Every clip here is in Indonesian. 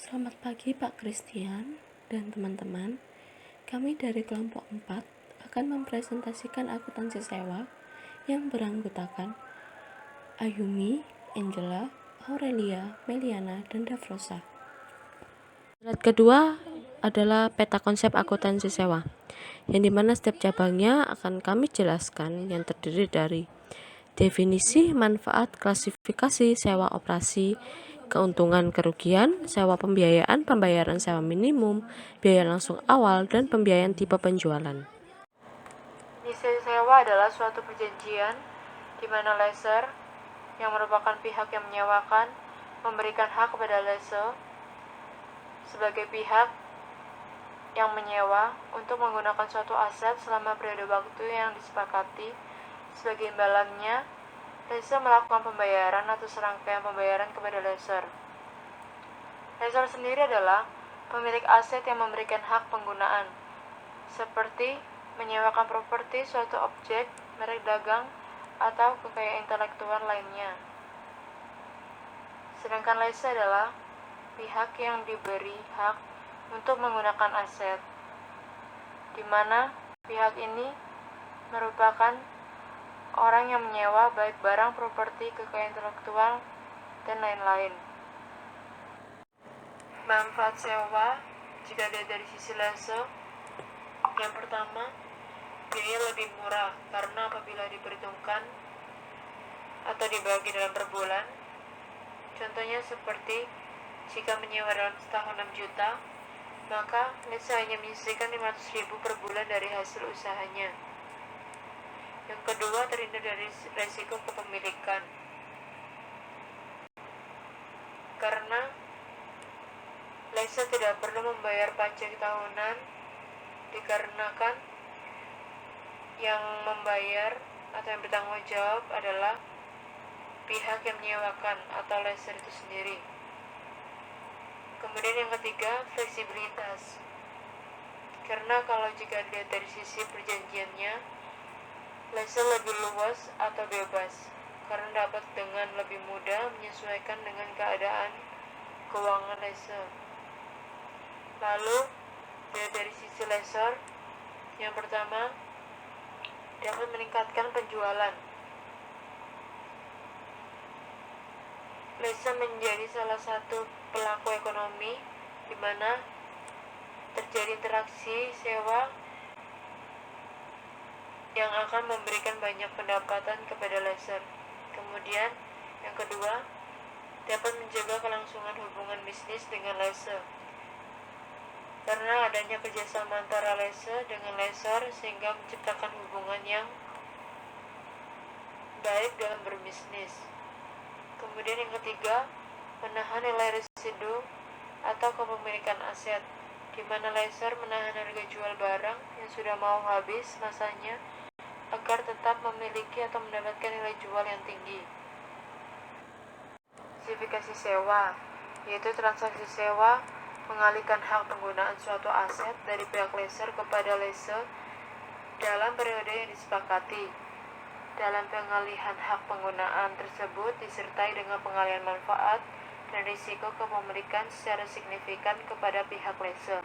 Selamat pagi Pak Christian dan teman-teman. Kami dari kelompok 4 akan mempresentasikan akuntansi sewa yang beranggotakan Ayumi, Angela, Aurelia, Meliana, dan Davrosa. Slide kedua adalah peta konsep akuntansi sewa, yang dimana setiap cabangnya akan kami jelaskan, yang terdiri dari definisi, manfaat, klasifikasi, sewa operasi, keuntungan kerugian, sewa pembiayaan, pembayaran sewa minimum, biaya langsung awal, dan pembiayaan tipe penjualan. Misi sewa adalah suatu perjanjian di mana lessor yang merupakan pihak yang menyewakan memberikan hak kepada lessor sebagai pihak yang menyewa untuk menggunakan suatu aset selama periode waktu yang disepakati. Sebagai imbalannya, lessor melakukan pembayaran atau serangkaian pembayaran kepada lessor. Lessor sendiri adalah pemilik aset yang memberikan hak penggunaan, seperti menyewakan properti, suatu objek, merek dagang, atau kekayaan intelektual lainnya. Sedangkan lessor adalah pihak yang diberi hak untuk menggunakan aset, di mana pihak ini merupakan orang yang menyewa baik barang, properti, kekayaan intelektual, dan lain-lain. Manfaat sewa jika dilihat dari sisi lessor, yang pertama, biaya lebih murah karena apabila diperhitungkan atau dibagi dalam per bulan, contohnya seperti jika menyewa dalam setahun 6 juta, maka lessor hanya menyisihkan 500.000 per bulan dari hasil usahanya. Yang kedua, terhindar dari resiko kepemilikan, karena lessor tidak perlu membayar pajak tahunan dikarenakan yang membayar atau yang bertanggung jawab adalah pihak yang menyewakan atau lessor itu sendiri. Kemudian yang ketiga, fleksibilitas, karena kalau jika dilihat dari sisi perjanjiannya, lessor lebih luas atau bebas karena dapat dengan lebih mudah menyesuaikan dengan keadaan keuangan lessor. Lalu dari sisi lessor, yang pertama, dapat meningkatkan penjualan. Lessor menjadi salah satu pelaku ekonomi di mana terjadi interaksi sewa yang akan memberikan banyak pendapatan kepada lessor. Kemudian yang kedua, dapat menjaga kelangsungan hubungan bisnis dengan lessor, karena adanya kerjasama antara lessor dengan lessor sehingga menciptakan hubungan yang baik dalam berbisnis. Kemudian yang ketiga, menahan nilai residu atau kepemilikan aset, di mana lessor menahan harga jual barang yang sudah mau habis masanya agar tetap memiliki atau mendapatkan nilai jual yang tinggi. Klasifikasi sewa, yaitu transaksi sewa mengalihkan hak penggunaan suatu aset dari pihak lessor kepada lessor dalam periode yang disepakati. Dalam pengalihan hak penggunaan tersebut disertai dengan pengalihan manfaat dan risiko kepemilikan secara signifikan kepada pihak lessor.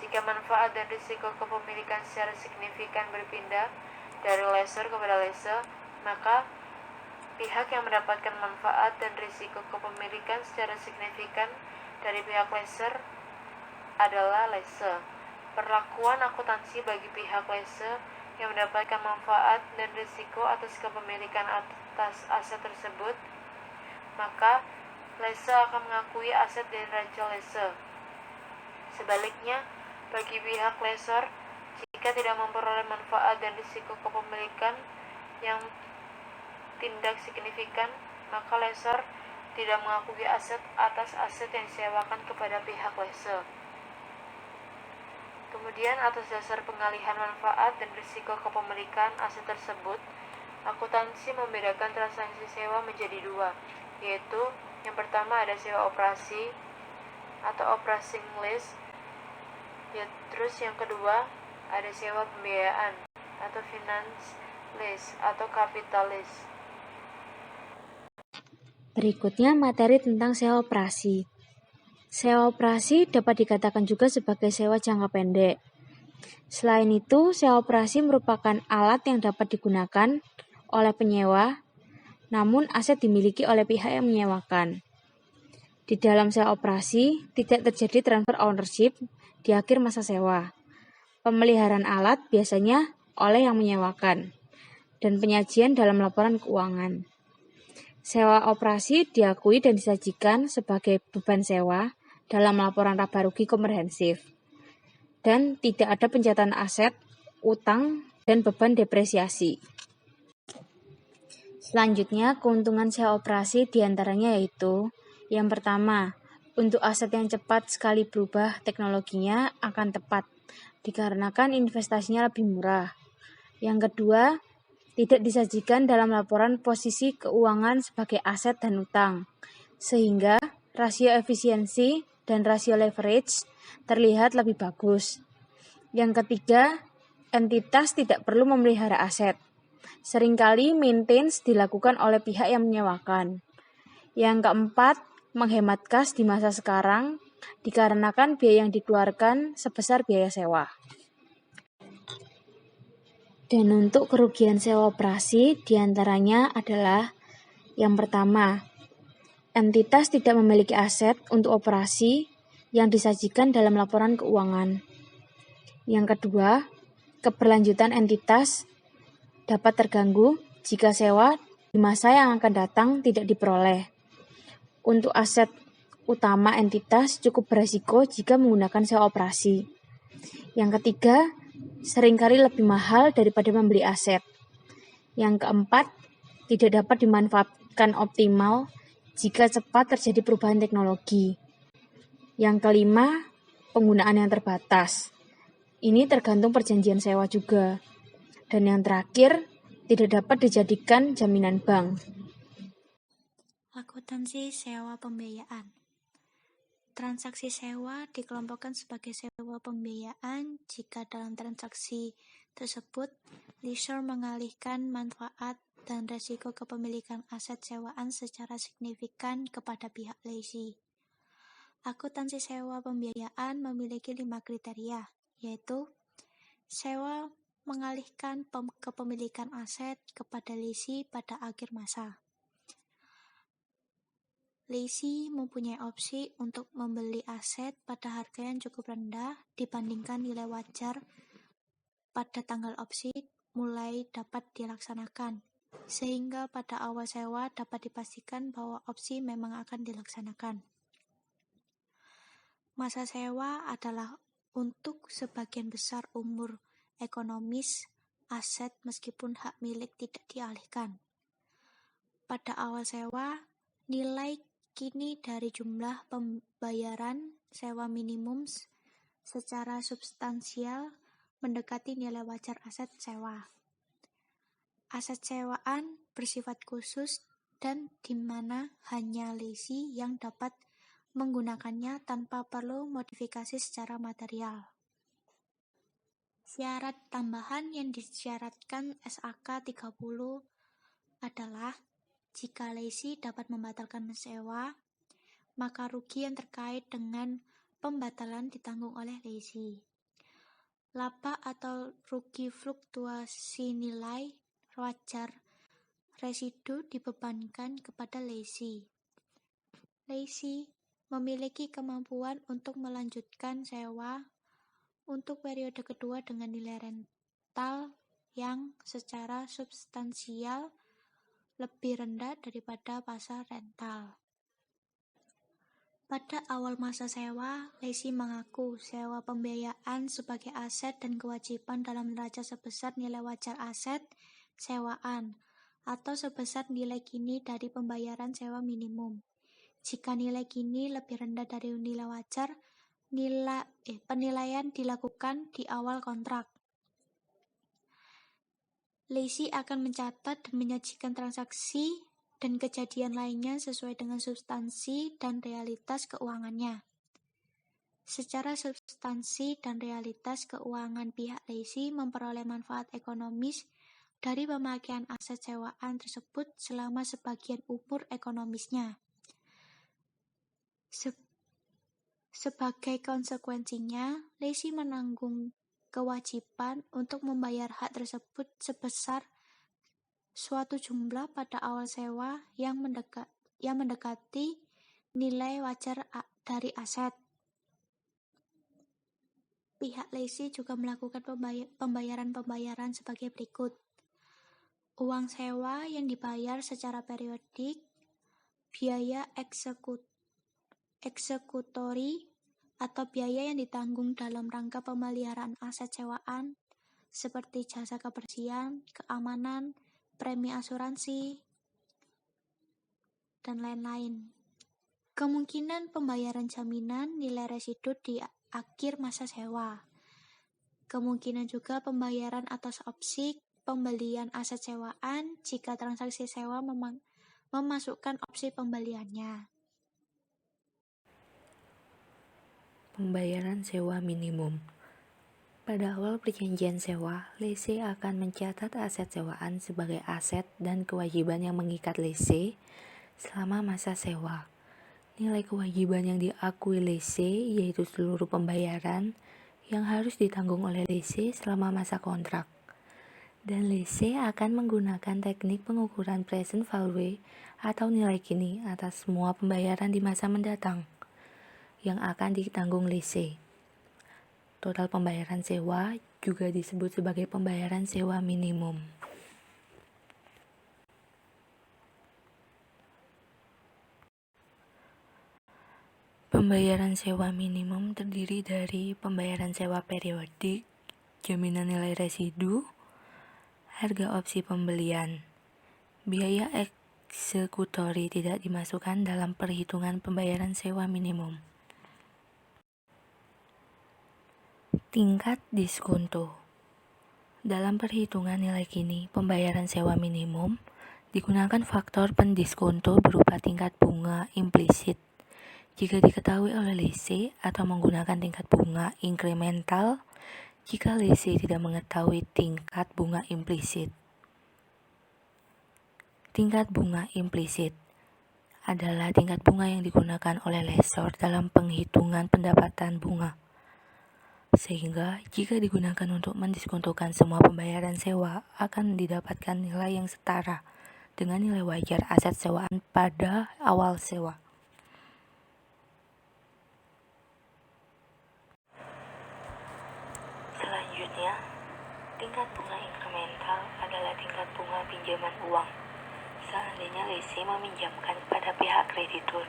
Jika manfaat dan risiko kepemilikan secara signifikan berpindah dari lessor kepada lessor, maka pihak yang mendapatkan manfaat dan risiko kepemilikan secara signifikan dari pihak lessor adalah lessor. Perlakuan akuntansi bagi pihak lessor yang mendapatkan manfaat dan risiko atas kepemilikan atas aset tersebut, maka lessor akan mengakui aset dari raja lessor. Sebaliknya, bagi pihak lessor, jika tidak memperoleh manfaat dan risiko kepemilikan yang tindak signifikan, maka lessor tidak mengakui aset atas aset yang disewakan kepada pihak lessor. Kemudian atas dasar pengalihan manfaat dan risiko kepemilikan aset tersebut, akuntansi membedakan transaksi sewa menjadi dua, yaitu yang pertama ada sewa operasi atau operating lease, terus yang kedua ada sewa pembiayaan atau finance lease atau capital lease. Berikutnya materi tentang sewa operasi. Sewa operasi dapat dikatakan juga sebagai sewa jangka pendek. Selain itu, sewa operasi merupakan alat yang dapat digunakan oleh penyewa, namun aset dimiliki oleh pihak yang menyewakan. Di dalam sewa operasi, tidak terjadi transfer ownership di akhir masa sewa. Pemeliharaan alat biasanya oleh yang menyewakan, dan penyajian dalam laporan keuangan. Sewa operasi diakui dan disajikan sebagai beban sewa dalam laporan laba rugi komprehensif, dan tidak ada pencatatan aset, utang, dan beban depresiasi. Selanjutnya, keuntungan sewa operasi diantaranya yaitu: yang pertama, untuk aset yang cepat sekali berubah teknologinya akan tepat, dikarenakan investasinya lebih murah. Yang kedua, tidak disajikan dalam laporan posisi keuangan sebagai aset dan utang, sehingga rasio efisiensi dan rasio leverage terlihat lebih bagus. Yang ketiga, entitas tidak perlu memelihara aset. Seringkali maintenance dilakukan oleh pihak yang menyewakan. Yang keempat, menghemat kas di masa sekarang dikarenakan biaya yang dikeluarkan sebesar biaya sewa. Dan untuk kerugian sewa operasi diantaranya adalah: yang pertama, entitas tidak memiliki aset untuk operasi yang disajikan dalam laporan keuangan. Yang kedua, keberlanjutan entitas dapat terganggu jika sewa di masa yang akan datang tidak diperoleh. Untuk aset utama entitas cukup beresiko jika menggunakan sewa operasi. Yang ketiga, seringkali lebih mahal daripada membeli aset. Yang keempat, tidak dapat dimanfaatkan optimal jika cepat terjadi perubahan teknologi. Yang kelima, penggunaan yang terbatas. Ini tergantung perjanjian sewa juga. Dan yang terakhir, tidak dapat dijadikan jaminan bank. Akuntansi sewa pembiayaan. Transaksi sewa dikelompokkan sebagai sewa pembiayaan jika dalam transaksi tersebut lessor mengalihkan manfaat dan risiko kepemilikan aset sewaan secara signifikan kepada pihak lessee. Akuntansi sewa pembiayaan memiliki 5 kriteria, yaitu: sewa mengalihkan kepemilikan aset kepada lessee pada akhir masa. Lessee mempunyai opsi untuk membeli aset pada harga yang cukup rendah dibandingkan nilai wajar pada tanggal opsi mulai dapat dilaksanakan, sehingga pada awal sewa dapat dipastikan bahwa opsi memang akan dilaksanakan. Masa sewa adalah untuk sebagian besar umur ekonomis aset meskipun hak milik tidak dialihkan. Pada awal sewa, nilai kini dari jumlah pembayaran sewa minimum secara substansial mendekati nilai wajar aset sewa. Aset sewaan bersifat khusus dan di mana hanya lessee yang dapat menggunakannya tanpa perlu modifikasi secara material. Syarat tambahan yang disyaratkan SAK 30 adalah: jika lessee dapat membatalkan sewa, maka rugi yang terkait dengan pembatalan ditanggung oleh lessee. Laba atau rugi fluktuasi nilai wajar residu dibebankan kepada lessee. Lessee memiliki kemampuan untuk melanjutkan sewa untuk periode kedua dengan nilai rental yang secara substansial lebih rendah daripada pasar rental. Pada awal masa sewa, lessee mengaku sewa pembiayaan sebagai aset dan kewajiban dalam neraca sebesar nilai wajar aset sewaan atau sebesar nilai kini dari pembayaran sewa minimum. Jika nilai kini lebih rendah dari nilai wajar, penilaian dilakukan di awal kontrak. Lessee akan mencatat dan menyajikan transaksi dan kejadian lainnya sesuai dengan substansi dan realitas keuangannya. Secara substansi dan realitas keuangan, pihak lessee memperoleh manfaat ekonomis dari pemakaian aset sewaan tersebut selama sebagian umur ekonomisnya. Sebagai konsekuensinya, lessee menanggung kewajiban untuk membayar hak tersebut sebesar suatu jumlah pada awal sewa yang mendekati nilai wajar dari aset. Pihak lessee juga melakukan pembayaran sebagai berikut. Uang sewa yang dibayar secara periodik, biaya eksekutori atau biaya yang ditanggung dalam rangka pemeliharaan aset sewaan seperti jasa kebersihan, keamanan, premi asuransi, dan lain-lain. Kemungkinan pembayaran jaminan nilai residu di akhir masa sewa. Kemungkinan juga pembayaran atas opsi pembelian aset sewaan jika transaksi sewa memasukkan opsi pembeliannya. Pembayaran sewa minimum. Pada awal perjanjian sewa, lessee akan mencatat aset sewaan sebagai aset dan kewajiban yang mengikat lessee selama masa sewa. Nilai kewajiban yang diakui lessee yaitu seluruh pembayaran yang harus ditanggung oleh lessee selama masa kontrak. Dan lessee akan menggunakan teknik pengukuran present value atau nilai kini atas semua pembayaran di masa mendatang yang akan ditanggung lessee. Total pembayaran sewa juga disebut sebagai pembayaran sewa minimum. Pembayaran sewa minimum terdiri dari pembayaran sewa periodik, jaminan nilai residu, harga opsi pembelian. Biaya eksekutori tidak dimasukkan dalam perhitungan pembayaran sewa minimum. Tingkat diskonto. Dalam perhitungan nilai kini pembayaran sewa minimum digunakan faktor pendiskonto berupa tingkat bunga implisit. Jika diketahui oleh lessee atau menggunakan tingkat bunga inkremental jika lessee tidak mengetahui tingkat bunga implisit. Tingkat bunga implisit adalah tingkat bunga yang digunakan oleh lessor dalam penghitungan pendapatan bunga. Sehingga jika digunakan untuk mendiskontokan semua pembayaran sewa akan didapatkan nilai yang setara dengan nilai wajar aset sewaan pada awal sewa. Selanjutnya, tingkat bunga inkremental adalah tingkat bunga pinjaman uang. Seandainya lessee meminjamkan kepada pihak kreditur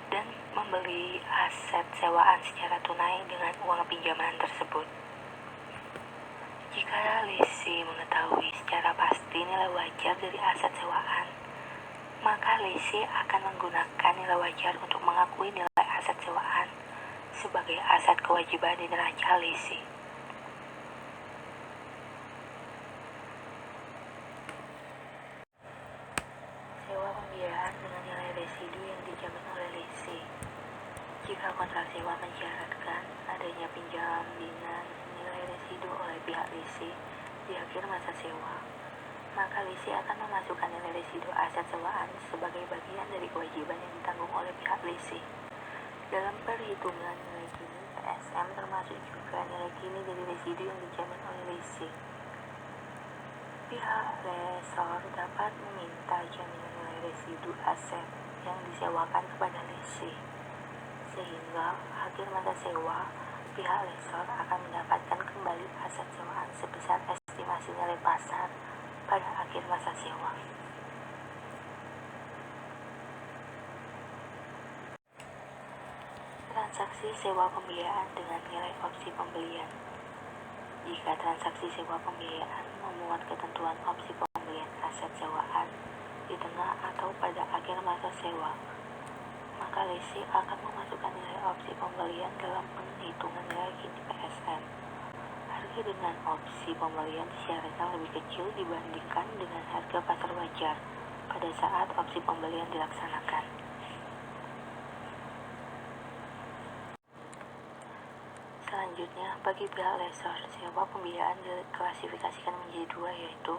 dan membeli aset sewaan secara tunai dengan uang pinjaman tersebut. Jika lessee mengetahui secara pasti nilai wajar dari aset sewaan, maka lessee akan menggunakan nilai wajar untuk mengakui nilai aset sewaan sebagai aset kewajiban di neraca lessee. Sewa pembiayaan dengan nilai residu yang dijamin oleh lessee. Jika kontrak sewa mensyaratkan adanya penjaminan nilai residu oleh pihak lessee di akhir masa sewa, maka lessee akan memasukkan nilai residu aset sewaan sebagai bagian dari kewajiban yang ditanggung oleh pihak lessee. Dalam perhitungan nilai kini PSM termasuk juga nilai kini dari residu yang dijamin oleh lessee. Pihak lessor dapat meminta jaminan nilai residu aset yang disewakan kepada lessee. Sehingga akhir masa sewa, pihak lessor akan mendapatkan kembali aset sewaan sebesar estimasi nilai pasar pada akhir masa sewa. Transaksi sewa pembiayaan dengan nilai opsi pembelian. Jika transaksi sewa pembiayaan memuat ketentuan opsi pembelian aset sewaan di tengah atau pada akhir masa sewa, maka lessee akan memasukkan nilai opsi pembelian dalam penghitungan nilai kini PSM. Harga dengan opsi pembelian disyaratkan lebih kecil dibandingkan dengan harga pasar wajar pada saat opsi pembelian dilaksanakan. Selanjutnya, bagi pihak lessor, sewa pembiayaan diklasifikasikan menjadi dua, yaitu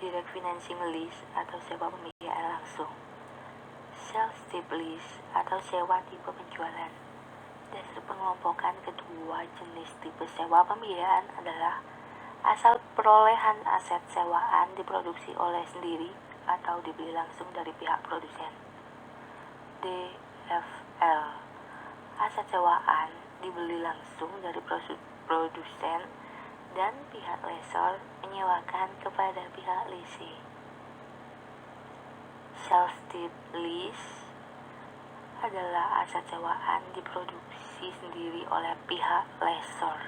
direct financing lease atau sewa pembiayaan langsung, sales type lease atau sewa tipe penjualan. mengelompokkan kedua jenis tipe sewa pembiayaan adalah asal perolehan aset sewaan diproduksi oleh sendiri atau dibeli langsung dari pihak produsen. DFL. Aset sewaan dibeli langsung dari produsen dan pihak lessor menyewakan kepada pihak leasing. Self-steep lease adalah aset sewaan diproduksi sendiri oleh pihak lessor.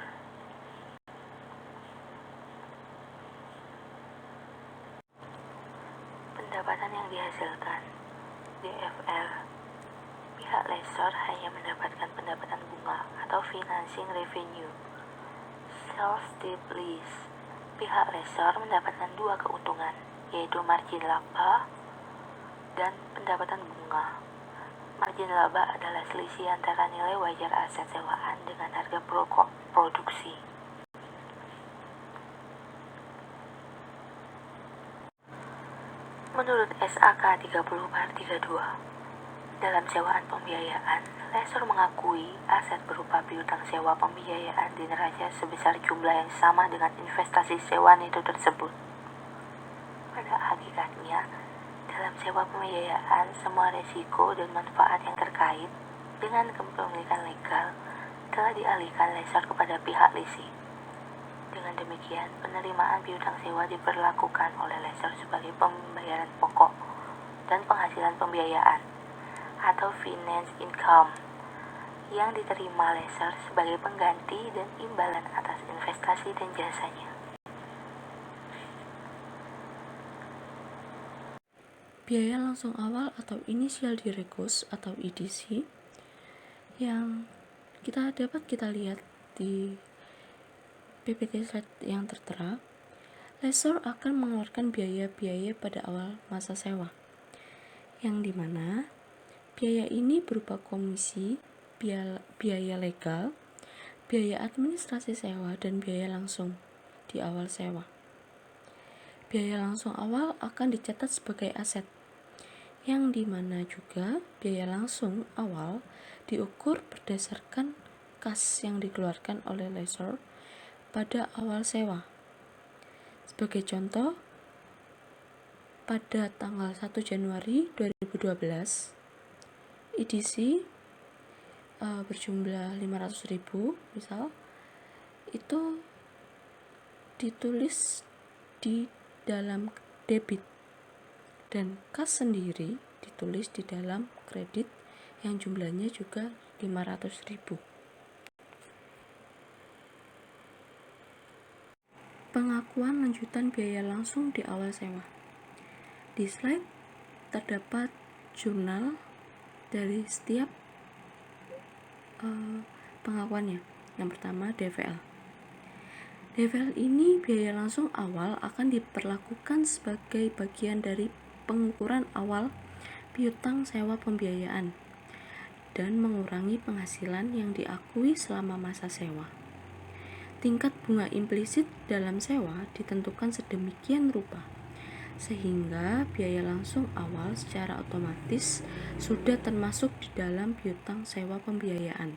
Pendapatan yang dihasilkan DFL. Pihak lessor hanya mendapatkan pendapatan bunga atau financing revenue. Self-steep lease. Pihak lessor mendapatkan dua keuntungan, yaitu margin laba dan pendapatan bunga. Margin laba adalah selisih antara nilai wajar aset sewaan dengan harga pokok produksi. Menurut SAK 30/32, dalam sewaan pembiayaan, lessor mengakui aset berupa piutang sewa pembiayaan di neraca sebesar jumlah yang sama dengan investasi sewa neto tersebut. Pada hakikatnya, dalam sewa pembiayaan, semua resiko dan manfaat yang terkait dengan kepemilikan legal telah dialihkan lessor kepada pihak leasing. Dengan demikian, penerimaan piutang sewa diperlakukan oleh lessor sebagai pembayaran pokok dan penghasilan pembiayaan atau finance income yang diterima lessor sebagai pengganti dan imbalan atas investasi dan jasanya. Biaya langsung awal atau initial direct cost atau IDC yang dapat kita lihat di PPT slide yang tertera. Lessor akan mengeluarkan biaya-biaya pada awal masa sewa, yang dimana biaya ini berupa komisi, biaya legal, biaya administrasi sewa, dan biaya langsung di awal sewa. Biaya langsung awal akan dicatat sebagai aset, yang dimana juga biaya langsung awal diukur berdasarkan kas yang dikeluarkan oleh lessor pada awal sewa. Sebagai contoh, pada tanggal 1 Januari 2012, IDC berjumlah 500.000 misal, itu ditulis di dalam debit, dan kas sendiri ditulis di dalam kredit yang jumlahnya juga 500.000. Pengakuan lanjutan biaya langsung di awal sewa. Di slide terdapat jurnal dari setiap pengakuannya. Yang pertama, DVL. DVL ini biaya langsung awal akan diperlakukan sebagai bagian dari pengukuran awal piutang sewa pembiayaan dan mengurangi penghasilan yang diakui selama masa sewa. Tingkat bunga implisit dalam sewa ditentukan sedemikian rupa sehingga biaya langsung awal secara otomatis sudah termasuk di dalam piutang sewa pembiayaan.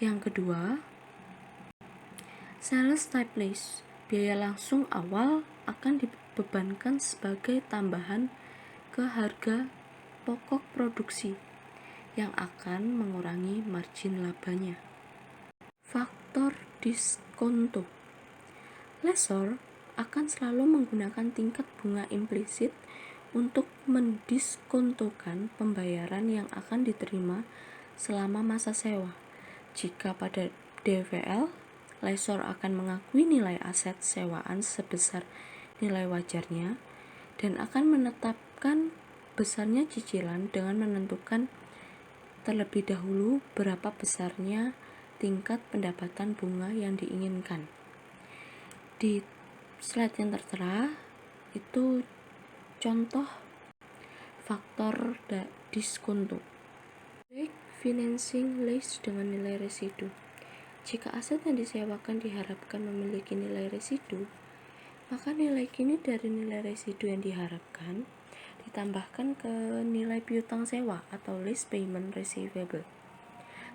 Yang kedua, sales type lease. Biaya langsung awal akan dibebankan sebagai tambahan ke harga pokok produksi yang akan mengurangi margin labanya. Faktor diskonto. Lessor akan selalu menggunakan tingkat bunga implisit untuk mendiskontokan pembayaran yang akan diterima selama masa sewa. Jika pada DVL, lessor akan mengakui nilai aset sewaan sebesar nilai wajarnya dan akan menetapkan besarnya cicilan dengan menentukan terlebih dahulu berapa besarnya tingkat pendapatan bunga yang diinginkan. Di slide yang tertera itu contoh faktor diskonto. Baik financing lease dengan nilai residu. Jika aset yang disewakan diharapkan memiliki nilai residu, maka nilai kini dari nilai residu yang diharapkan ditambahkan ke nilai piutang sewa atau lease payment receivable.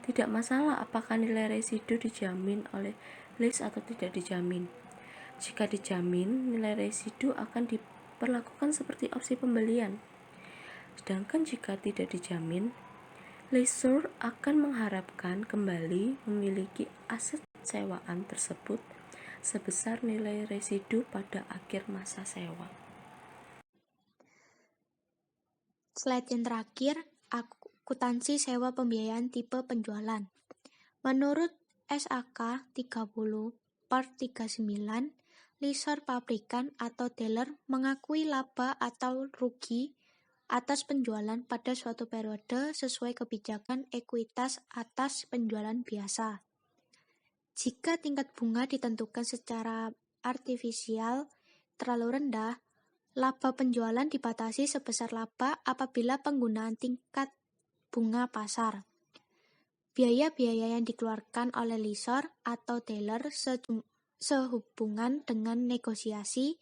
Tidak masalah apakah nilai residu dijamin oleh lease atau tidak dijamin. Jika dijamin, nilai residu akan diperlakukan seperti opsi pembelian. Sedangkan jika tidak dijamin, lessor akan mengharapkan kembali memiliki aset sewaan tersebut sebesar nilai residu pada akhir masa sewa. Slide yang terakhir, akuntansi sewa pembiayaan tipe penjualan. Menurut SAK 30/39, lessor pabrikan atau dealer mengakui laba atau rugi atas penjualan pada suatu periode sesuai kebijakan ekuitas atas penjualan biasa. Jika tingkat bunga ditentukan secara artifisial terlalu rendah, laba penjualan dibatasi sebesar laba apabila penggunaan tingkat bunga pasar. Biaya-biaya yang dikeluarkan oleh lessor atau dealer sehubungan dengan negosiasi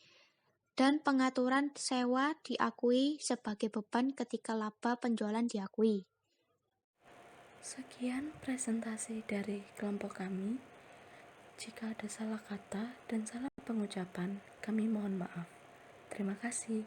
dan pengaturan sewa diakui sebagai beban ketika laba penjualan diakui. Sekian presentasi dari kelompok kami. Jika ada salah kata dan salah pengucapan, kami mohon maaf. Terima kasih.